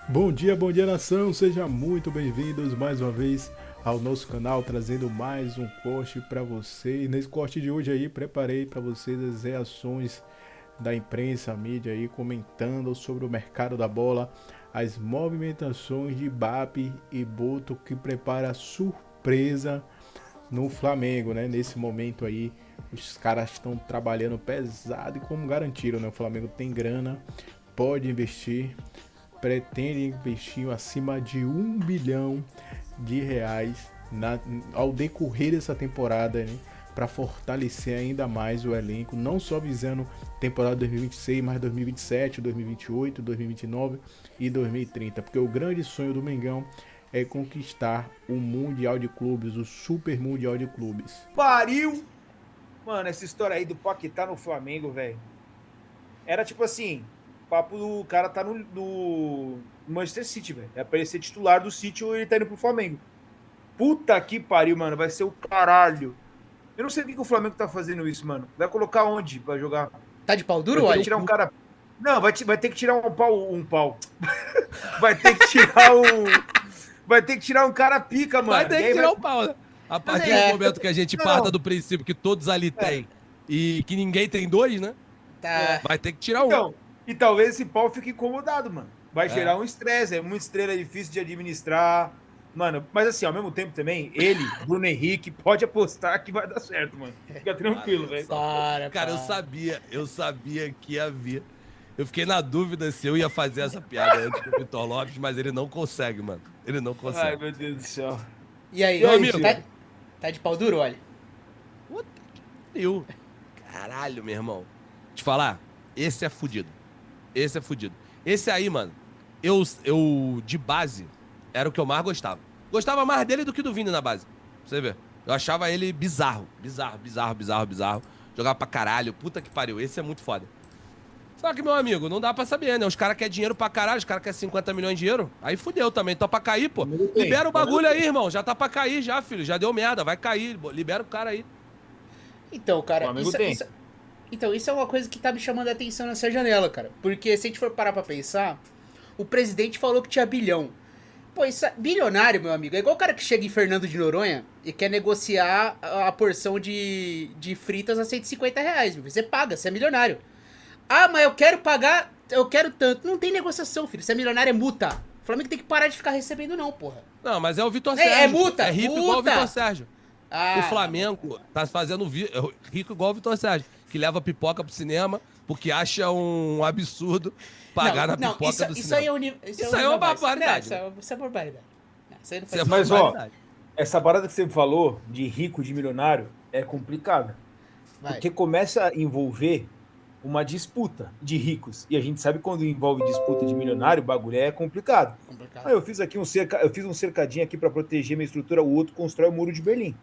Bom dia nação, sejam muito bem-vindos mais uma vez ao nosso canal, trazendo mais um corte para vocês. Nesse corte de hoje aí, preparei para vocês as reações da imprensa, a mídia aí, comentando sobre o mercado da bola, as movimentações de Mbappé e Boto que prepara surpresa no Flamengo, né? Nesse momento aí, os caras estão trabalhando pesado e como garantiram, né? O Flamengo tem grana, pode investir, pretende investir acima de R$ 1 bilhão ao decorrer dessa temporada, né? Para fortalecer ainda mais o elenco, não só visando temporada 2026, mas 2027, 2028, 2029 e 2030, porque o grande sonho do Mengão é conquistar o Mundial de Clubes, o Super Mundial de Clubes. Pariu! Mano, essa história aí do Paquetá no Flamengo, velho. Era tipo assim, papo do cara tá no Manchester City, velho. É pra ele ser titular do City ou ele tá indo pro Flamengo. Puta que pariu, mano. Vai ser o caralho. Eu não sei o que o Flamengo tá fazendo isso, mano. Vai colocar onde pra jogar? Tá de pau duro, Vai ter olha? que tirar um cara. Não, vai ter que tirar um pau. Vai ter que tirar um. Vai ter que tirar um cara pica, mano. Vai ter que tirar o pau, né? A partir do momento que a gente parta Não. do princípio que todos ali têm e que ninguém tem dois, né? Tá. Vai ter que tirar um. Então, e talvez esse pau fique incomodado, mano. Vai gerar um estresse, é muita estrela, é difícil de administrar. Mano, mas assim, ao mesmo tempo também, ele, Bruno Henrique, pode apostar que vai dar certo, mano. Fica tranquilo, velho. Cara, eu sabia que ia vir. Eu fiquei na dúvida se eu ia fazer essa piada antes do Vitor Lopes, mas ele não consegue, mano. Ele não Ai, consegue. meu Deus do céu. E aí, E aí, amigo? Gil? Tá de pau duro, olha? Puta que pariu. Caralho, meu irmão. Te falar, esse é fudido. Esse é fudido. Esse aí, mano, eu de base, era o que eu mais gostava. Gostava mais dele do que do Vini na base. Pra você ver. Eu achava ele bizarro. Bizarro. Jogava pra caralho. Puta que pariu. Esse é muito foda. Só que, meu amigo, não dá pra saber, né? Os caras querem dinheiro pra caralho, os caras querem 50 milhões de dinheiro. Aí fudeu também. Tá pra cair, pô. Libera o bagulho aí, irmão. Já tá pra cair já, filho. Já deu merda. Vai cair. Libera o cara aí. Então, cara, Flamengo tem. Então, isso é uma coisa que tá me chamando a atenção nessa janela, cara. Porque se a gente for parar pra pensar, o presidente falou que tinha bilhão. Pô, isso é bilionário, meu amigo. É igual o cara que chega em Fernando de Noronha e quer negociar a porção de fritas a R$ 150, meu. Você paga, você é milionário. Ah, mas eu quero pagar, eu quero tanto. Não tem negociação, filho. Você é milionário, é multa. O Flamengo tem que parar de ficar recebendo, não, porra. Não, mas é o Vitor É Sérgio. multa, É rico igual o multa. Vitor Sérgio. Ah, O Flamengo tá fazendo rico igual o Vitor Sérgio, que leva pipoca pro cinema porque acha um absurdo pagar na pipoca do isso aí cinema. é Isso aí é uma barbaridade, Isso é barbaridade. Não, isso aí não Isso é faz Mas, ó, barbaridade. essa parada que você falou de rico, de milionário, é complicada. Vai. Porque começa a envolver uma disputa de ricos. E a gente sabe quando envolve disputa de milionário, o bagulho é complicado. Complicado. Ah, eu fiz aqui eu fiz um cercadinho aqui para proteger minha estrutura, o outro constrói o muro de Berlim.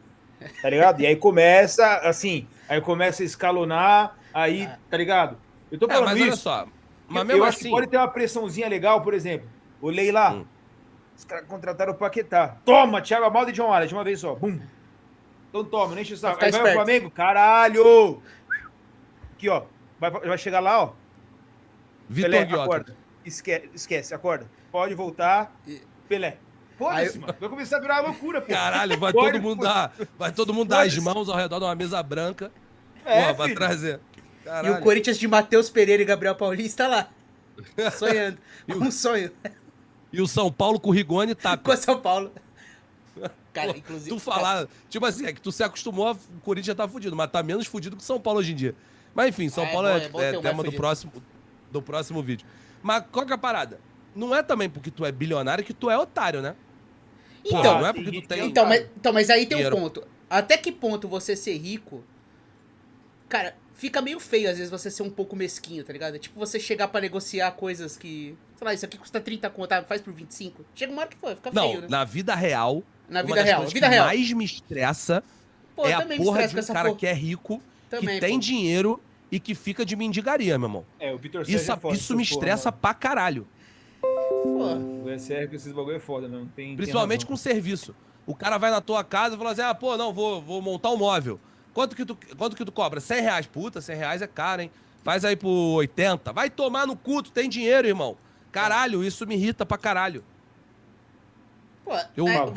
Tá ligado? E aí começa, assim, aí começa a escalonar, aí, tá ligado? Eu tô falando Mas isso. olha só. Mas eu mesmo acho que assim. pode ter uma pressãozinha legal, por exemplo. Olhei lá, os caras contrataram o Paquetá. Toma, Thiago Amaldo e John Allen, de uma vez só. Bum. Então toma, não enche o saco. Vai Aí ficar vai o esperto. Flamengo, caralho! Aqui, ó. Vai chegar lá, ó. Vitor Pelé, Guioca. acorda. Esquece, acorda. Pode voltar. Pelé. Foda-se, Aí- mano. Vai começar a virar uma loucura, pô. Caralho, vai Pode- todo mundo dar as Foda-se. mãos ao redor de uma mesa branca. É, Porra, pra filho. trazer. E Caralho. o Corinthians de Matheus Pereira e Gabriel Paulista lá. Sonhando. Com um sonho. E o São Paulo com o Rigoni tá. Com São Paulo. Cara, inclusive. Tu falar, tipo assim, é que tu se acostumou, o Corinthians já tá fudido, mas tá menos fudido que o São Paulo hoje em dia. Mas enfim, São É Paulo bom- é, é bom ter um mais tema fudido. do próximo vídeo. Mas qual que é a parada? Não é também porque tu é bilionário que tu é otário, né? Então, Porra, não é porque tu tem. Então, mas aí tem um Dinheiro. ponto. Até que ponto você ser rico. Cara, fica meio feio às vezes você ser um pouco mesquinho, tá ligado? É tipo você chegar pra negociar coisas que. Sei lá, isso aqui custa 30 conto, faz por 25. Chega uma hora que fica Não, feio, né? na vida real. Na uma vida das real, coisas vida que real. mais me estressa Pô, é eu a também me porra estresso de com um essa cara porra. que é rico, Também, que tem pô. dinheiro e que fica de mendigaria, meu irmão. É, o Vitor Sérgio Isso, é foda. isso me essas porra, estressa mano. pra caralho. Pô, O SR com esses bagulho é foda, não. Principalmente com serviço. O cara vai na tua casa e fala assim: ah, pô, não, vou montar um móvel. Quanto que tu cobra? R$ 100. Puta, R$ 100 é caro, hein? Faz aí por 80. Vai tomar no cu, tu tem dinheiro, irmão. Caralho, isso me irrita pra caralho. Pô, Eu falo.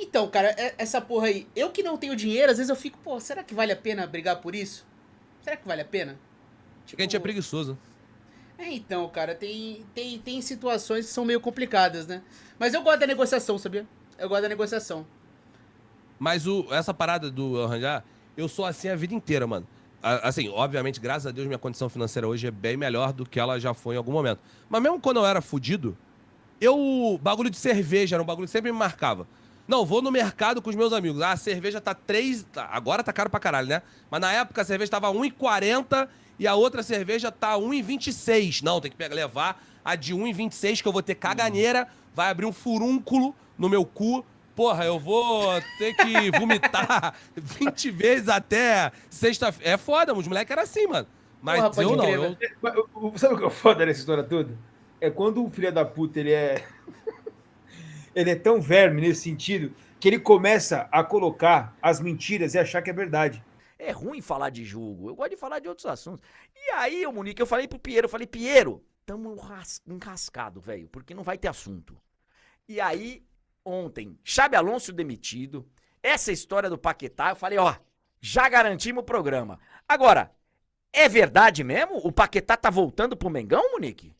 Então, cara, essa porra aí, eu que não tenho dinheiro, às vezes eu fico, pô, será que vale a pena brigar por isso? Será que vale a pena? Porque a gente é preguiçoso. Então, cara, tem situações que são meio complicadas, né? Mas eu gosto da negociação, sabia? Eu gosto da negociação. Mas essa parada do arranjar, eu sou assim a vida inteira, mano. Assim, obviamente, graças a Deus, minha condição financeira hoje é bem melhor do que ela já foi em algum momento. Mas mesmo quando eu era fudido, bagulho de cerveja era um bagulho que sempre me marcava. Não, vou no mercado com os meus amigos. Ah, a cerveja tá 3. Agora tá caro pra caralho, né? Mas na época a cerveja tava 1,40 e a outra cerveja tá 1,26. Não, tem que levar a de 1,26 que eu vou ter caganeira, vai abrir um furúnculo no meu cu. Porra, eu vou ter que vomitar 20 vezes até sexta-feira. É foda, os moleques eram assim, mano. Mas Porra, pode eu não, crer, eu... Sabe o que é foda nessa história toda? É quando o filho da puta, ele é tão verme nesse sentido que ele começa a colocar as mentiras e achar que é verdade. É ruim falar de julgo, eu gosto de falar de outros assuntos. E aí, ô Munique, eu falei pro Piero, Piero, tamo encascado, velho, porque não vai ter assunto. E aí, ontem, Xabi Alonso demitido, essa história do Paquetá, eu falei, ó, já garantimos o programa. Agora, é verdade mesmo? O Paquetá tá voltando pro Mengão, Munique?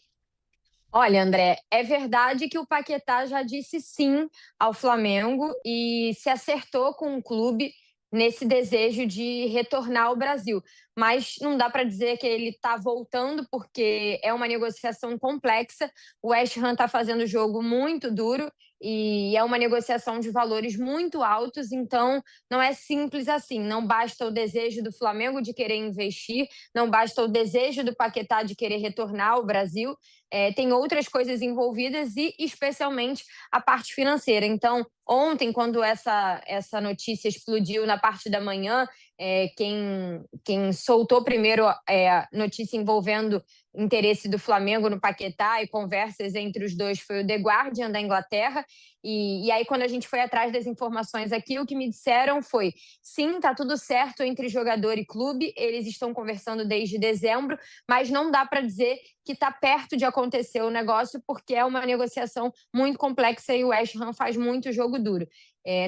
Olha, André, é verdade que o Paquetá já disse sim ao Flamengo e se acertou com o clube nesse desejo de retornar ao Brasil. Mas não dá para dizer que ele está voltando, porque é uma negociação complexa. O West Ham está fazendo jogo muito duro e é uma negociação de valores muito altos, então não é simples assim. Não basta o desejo do Flamengo de querer investir, não basta o desejo do Paquetá de querer retornar ao Brasil. Tem outras coisas envolvidas e especialmente a parte financeira. Então, ontem, quando essa notícia explodiu na parte da manhã, quem soltou primeiro a notícia envolvendo interesse do Flamengo no Paquetá e conversas entre os dois foi o The Guardian da Inglaterra. E aí, quando a gente foi atrás das informações aqui, o que me disseram foi: sim, tá tudo certo entre jogador e clube, eles estão conversando desde dezembro, mas não dá para dizer que está perto de acontecer o negócio, porque é uma negociação muito complexa e o West Ham faz muito jogo duro.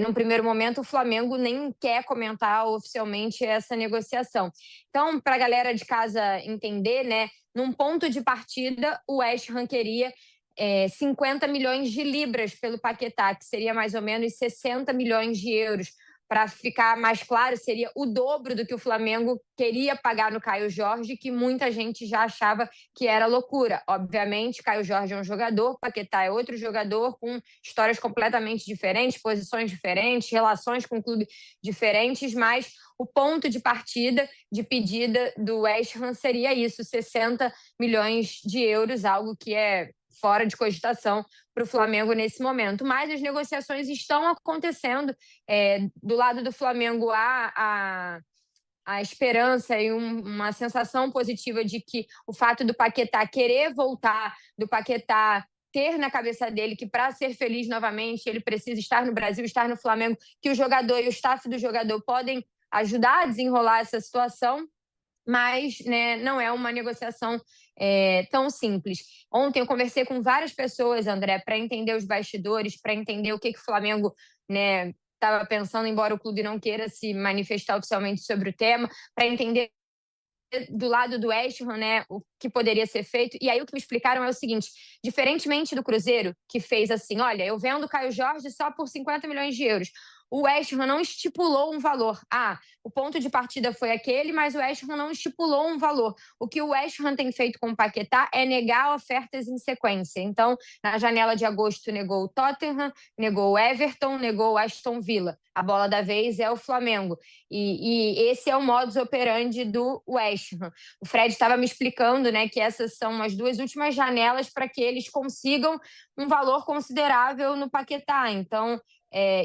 Num primeiro momento, o Flamengo nem quer comentar oficialmente essa negociação. Então, para a galera de casa entender, né, num ponto de partida, o West Ham queria 50 milhões de libras pelo Paquetá, que seria mais ou menos 60 milhões de euros. Para ficar mais claro, seria o dobro do que o Flamengo queria pagar no Caio Jorge, que muita gente já achava que era loucura. Obviamente, Caio Jorge é um jogador, Paquetá é outro jogador, com histórias completamente diferentes, posições diferentes, relações com o clube diferentes, mas o ponto de partida, de pedida do West Ham seria isso, 60 milhões de euros, algo que é fora de cogitação para o Flamengo nesse momento. Mas as negociações estão acontecendo. Do lado do Flamengo há a esperança e uma sensação positiva de que o fato do Paquetá querer voltar, do Paquetá ter na cabeça dele que para ser feliz novamente ele precisa estar no Brasil, estar no Flamengo, que o jogador e o staff do jogador podem ajudar a desenrolar essa situação, mas, né, não é uma negociação tão simples. Ontem eu conversei com várias pessoas, André, para entender os bastidores, para entender o que o Flamengo, né, estava pensando, embora o clube não queira se manifestar oficialmente sobre o tema, para entender do lado do West Ham, né, o que poderia ser feito. E aí o que me explicaram é o seguinte: diferentemente do Cruzeiro, que fez assim, olha, eu vendo o Caio Jorge só por 50 milhões de euros, o West Ham não estipulou um valor. O ponto de partida foi aquele, mas o West Ham não estipulou um valor. O que o West Ham tem feito com o Paquetá é negar ofertas em sequência. Então, na janela de agosto, negou o Tottenham, negou o Everton, negou o Aston Villa. A bola da vez é o Flamengo. E esse é o modus operandi do West Ham. O Fred estava me explicando, né, que essas são as duas últimas janelas para que eles consigam um valor considerável no Paquetá. Então,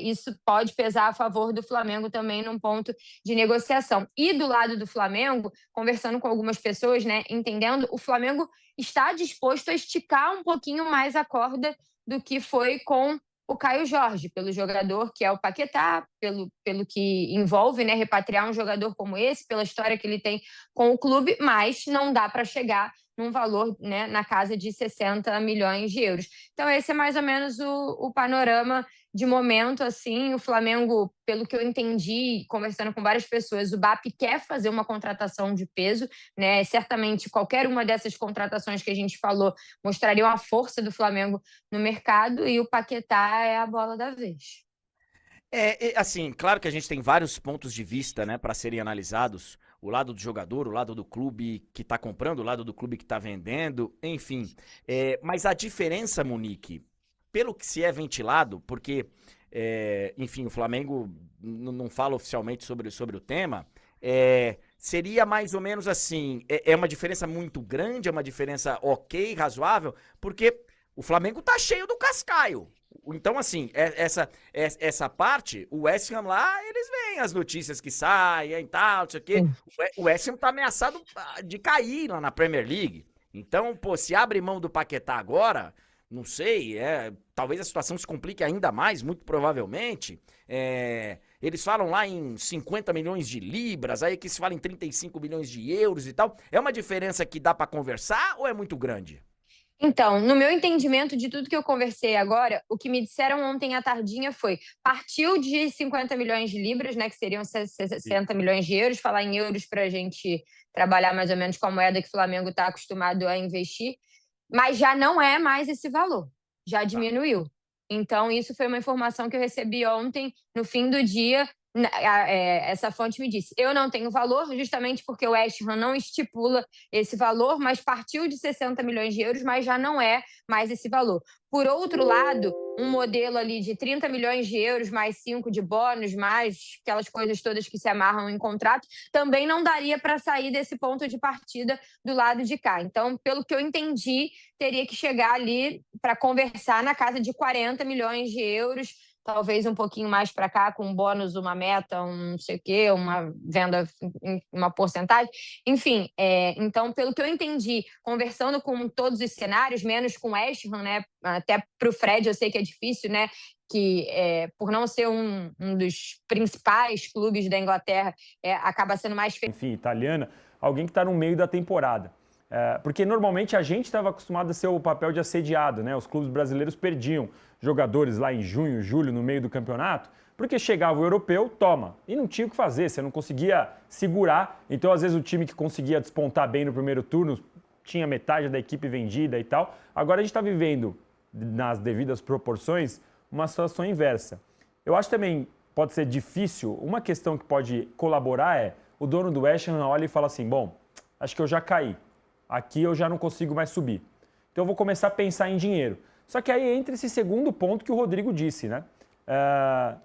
isso pode pesar a favor do Flamengo também num ponto de negociação. E do lado do Flamengo, conversando com algumas pessoas, né, entendendo, o Flamengo está disposto a esticar um pouquinho mais a corda do que foi com o Caio Jorge, pelo jogador que é o Paquetá, pelo que envolve, né, repatriar um jogador como esse, pela história que ele tem com o clube, mas não dá para chegar num valor, né, na casa de 60 milhões de euros. Então, esse é mais ou menos o panorama de momento. Assim, o Flamengo, pelo que eu entendi, conversando com várias pessoas, o BAP quer fazer uma contratação de peso, né? Certamente qualquer uma dessas contratações que a gente falou mostraria a força do Flamengo no mercado, e o Paquetá é a bola da vez. Assim, claro que a gente tem vários pontos de vista, né, para serem analisados. O lado do jogador, o lado do clube que tá comprando, o lado do clube que tá vendendo, enfim. Mas a diferença, Monique, pelo que se é ventilado, porque, enfim, o Flamengo não fala oficialmente sobre o tema, seria mais ou menos assim, é uma diferença muito grande, é uma diferença ok, razoável, porque o Flamengo tá cheio do cascaio. Então, assim, essa parte, o West Ham lá, eles veem as notícias que saem e tal, não sei o quê. O West Ham tá ameaçado de cair lá na Premier League. Então, pô, se abre mão do Paquetá agora, não sei, talvez a situação se complique ainda mais, muito provavelmente. Eles falam lá em 50 milhões de libras, aí que se fala em 35 milhões de euros e tal. É uma diferença que dá pra conversar ou é muito grande? Então, no meu entendimento de tudo que eu conversei agora, o que me disseram ontem à tardinha foi: partiu de 50 milhões de libras, né, que seriam 60 milhões de euros, falar em euros para a gente trabalhar mais ou menos com a moeda que o Flamengo está acostumado a investir, mas já não é mais esse valor, já diminuiu. Então, isso foi uma informação que eu recebi ontem, no fim do dia. Essa fonte me disse: eu não tenho valor, justamente porque o West Ham não estipula esse valor, mas partiu de 60 milhões de euros, mas já não é mais esse valor. Por outro lado, um modelo ali de 30 milhões de euros, mais 5 de bônus, mais aquelas coisas todas que se amarram em contrato, também não daria para sair desse ponto de partida do lado de cá. Então, pelo que eu entendi, teria que chegar ali para conversar na casa de 40 milhões de euros, talvez um pouquinho mais para cá, com um bônus, uma meta, um não sei o quê, uma venda, uma porcentagem. Enfim, então, pelo que eu entendi, conversando com todos os cenários, menos com o West Ham, né? Até para o Fred eu sei que é difícil, né? Que por não ser um dos principais clubes da Inglaterra, acaba sendo mais... Enfim, italiana, alguém que está no meio da temporada. Porque normalmente a gente estava acostumado a ser o papel de assediado, né? Os clubes brasileiros perdiam jogadores lá em junho, julho, no meio do campeonato, porque chegava o europeu, toma. E não tinha o que fazer, você não conseguia segurar. Então, às vezes, o time que conseguia despontar bem no primeiro turno tinha metade da equipe vendida e tal. Agora a gente está vivendo, nas devidas proporções, uma situação inversa. Eu acho também, pode ser difícil, uma questão que pode colaborar é o dono do West Ham olha e fala assim: bom, acho que eu já caí. Aqui eu já não consigo mais subir. Então eu vou começar a pensar em dinheiro. Só que aí entra esse segundo ponto que o Rodrigo disse, né?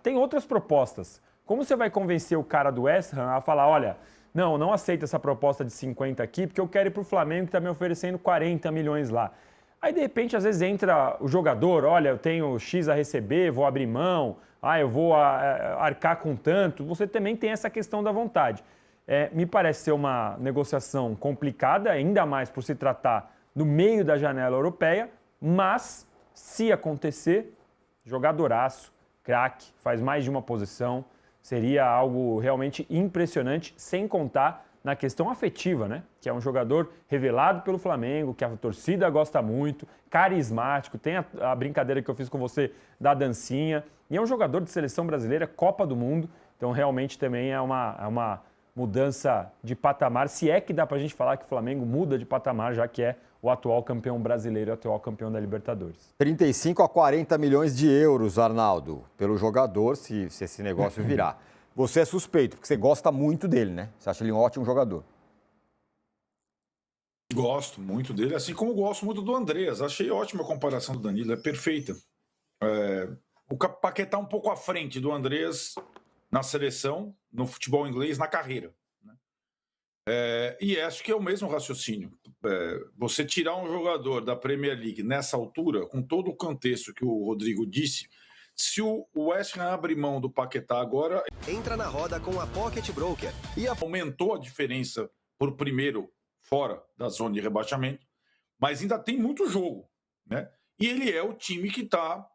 Tem outras propostas. Como você vai convencer o cara do West Ham a falar: olha, não aceito essa proposta de 50 aqui, porque eu quero ir pro Flamengo que está me oferecendo 40 milhões lá. Aí, de repente, às vezes entra o jogador: olha, eu tenho X a receber, vou abrir mão, eu vou arcar com tanto. Você também tem essa questão da vontade. Me parece ser uma negociação complicada, ainda mais por se tratar no meio da janela europeia, mas, se acontecer, jogadoraço, craque, faz mais de uma posição, seria algo realmente impressionante, sem contar na questão afetiva, né? Que é um jogador revelado pelo Flamengo, que a torcida gosta muito, carismático, tem a brincadeira que eu fiz com você da dancinha, e é um jogador de seleção brasileira, Copa do Mundo, então realmente também é uma mudança de patamar, se é que dá pra gente falar que o Flamengo muda de patamar, já que é o atual campeão brasileiro, o atual campeão da Libertadores. 35 a 40 milhões de euros, Arnaldo, pelo jogador, se esse negócio virar. Você é suspeito, porque você gosta muito dele, né? Você acha ele um ótimo jogador. Gosto muito dele, assim como gosto muito do Andreas. Achei ótima a comparação do Danilo, é perfeita. O Paquetá um pouco à frente do Andreas na seleção, no futebol inglês, na carreira. Né? E acho que é o mesmo raciocínio. Você tirar um jogador da Premier League nessa altura, com todo o contexto que o Rodrigo disse, se o West Ham abrir mão do Paquetá agora... Entra na roda com a Pocket Broker. E aumentou a diferença por primeiro fora da zona de rebaixamento, mas ainda tem muito jogo. Né? E ele é o time que está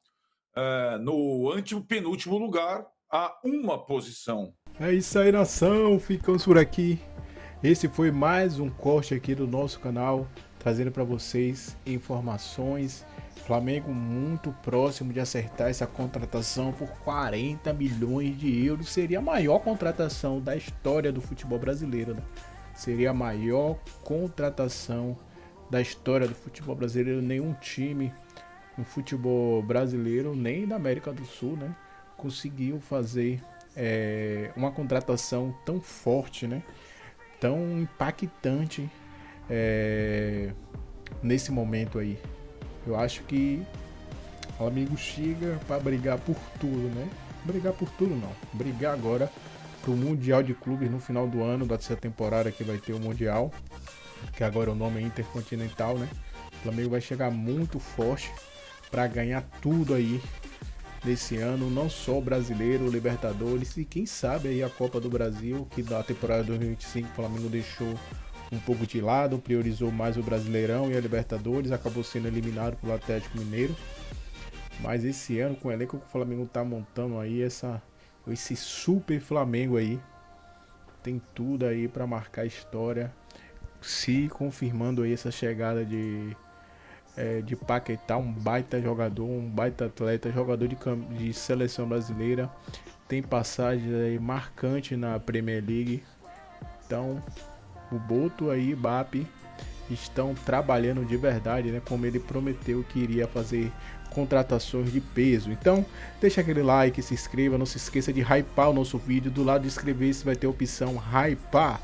no antepenúltimo lugar, a uma posição. É isso aí, nação. Ficamos por aqui. Esse foi mais um corte aqui do nosso canal, trazendo para vocês informações. Flamengo muito próximo de acertar essa contratação por 40 milhões de euros. Seria a maior contratação da história do futebol brasileiro, né? Seria a maior contratação da história do futebol brasileiro. Nenhum time no futebol brasileiro, nem da América do Sul, né, conseguiu fazer uma contratação tão forte, né, tão impactante nesse momento aí. Eu acho que o Flamengo chega para brigar por tudo, né? Brigar por tudo não. Brigar agora pro Mundial de Clubes no final do ano, dessa temporada que vai ter o Mundial, que agora o nome é Intercontinental, né? O Flamengo vai chegar muito forte para ganhar tudo aí nesse ano, não só o Brasileiro, o Libertadores e quem sabe aí a Copa do Brasil, que da temporada 2025 o Flamengo deixou um pouco de lado, priorizou mais o Brasileirão e a Libertadores, acabou sendo eliminado pelo Atlético Mineiro. Mas esse ano, com o elenco que o Flamengo tá montando aí, esse super Flamengo aí, tem tudo aí para marcar história, se confirmando aí essa chegada de Paquetá, um baita jogador, um baita atleta, jogador de seleção brasileira, tem passagem aí marcante na Premier League. Então o Boto aí, Bap, estão trabalhando de verdade, né? Como ele prometeu que iria fazer contratações de peso. Então, deixa aquele like, se inscreva, não se esqueça de hypar o nosso vídeo. Do lado de inscrever-se vai ter a opção hypar.